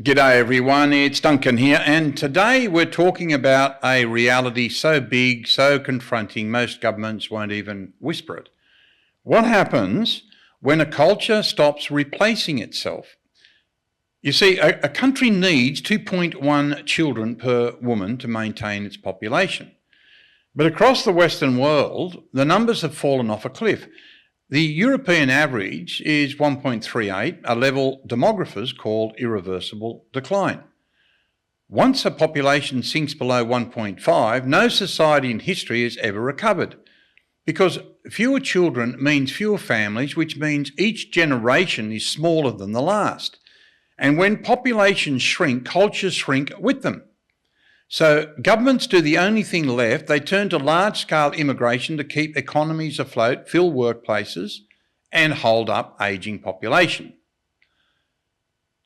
G'day everyone, it's Duncan here, and today we're talking about a reality so big, so confronting, most governments won't even whisper it. What happens when a culture stops replacing itself? You see, a country needs 2.1 children per woman to maintain its population. But across the Western world, the numbers have fallen off a cliff. The European average is 1.38, a level demographers call irreversible decline. Once a population sinks below 1.5, no society in history has ever recovered, because fewer children means fewer families, which means each generation is smaller than the last. And when populations shrink, cultures shrink with them. So governments do the only thing left. They turn to large-scale immigration to keep economies afloat, fill workplaces, and hold up ageing population.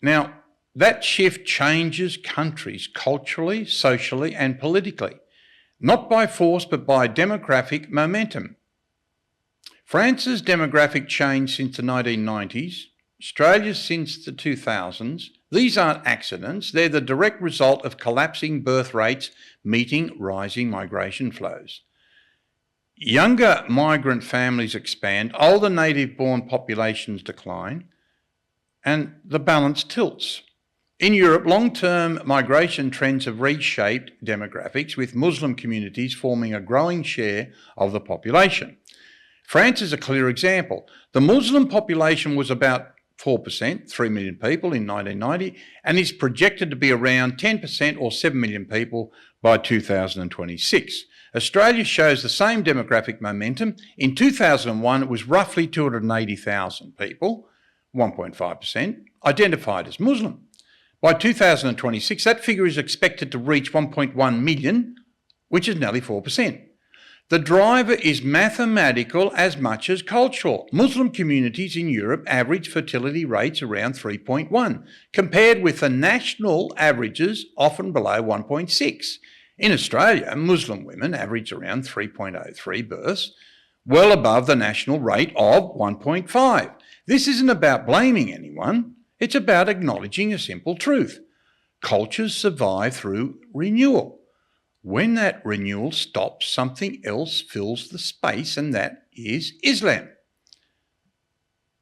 Now, that shift changes countries culturally, socially, and politically, not by force, but by demographic momentum. France's demographic change since the 1990s, Australia's since the 2000s, these aren't accidents, they're the direct result of collapsing birth rates meeting rising migration flows. Younger migrant families expand, older native-born populations decline, and the balance tilts. In Europe, long-term migration trends have reshaped demographics, with Muslim communities forming a growing share of the population. France is a clear example. The Muslim population was about 4%, 3 million people in 1990, and is projected to be around 10% or 7 million people by 2026. Australia shows the same demographic momentum. In 2001, it was roughly 280,000 people, 1.5%, identified as Muslim. By 2026, that figure is expected to reach 1.1 million, which is nearly 4%. The driver is mathematical as much as cultural. Muslim communities in Europe average fertility rates around 3.1, compared with the national averages often below 1.6. In Australia, Muslim women average around 3.03 births, well above the national rate of 1.5. This isn't about blaming anyone, it's about acknowledging a simple truth. Cultures survive through renewal. When that renewal stops, something else fills the space, and that is Islam.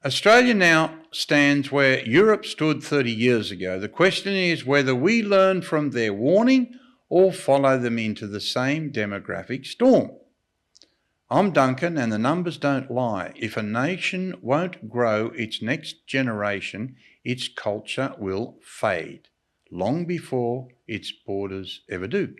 Australia now stands where Europe stood 30 years ago. The question is whether we learn from their warning or follow them into the same demographic storm. I'm Duncan, and the numbers don't lie. If a nation won't grow its next generation, its culture will fade, long before its borders ever do.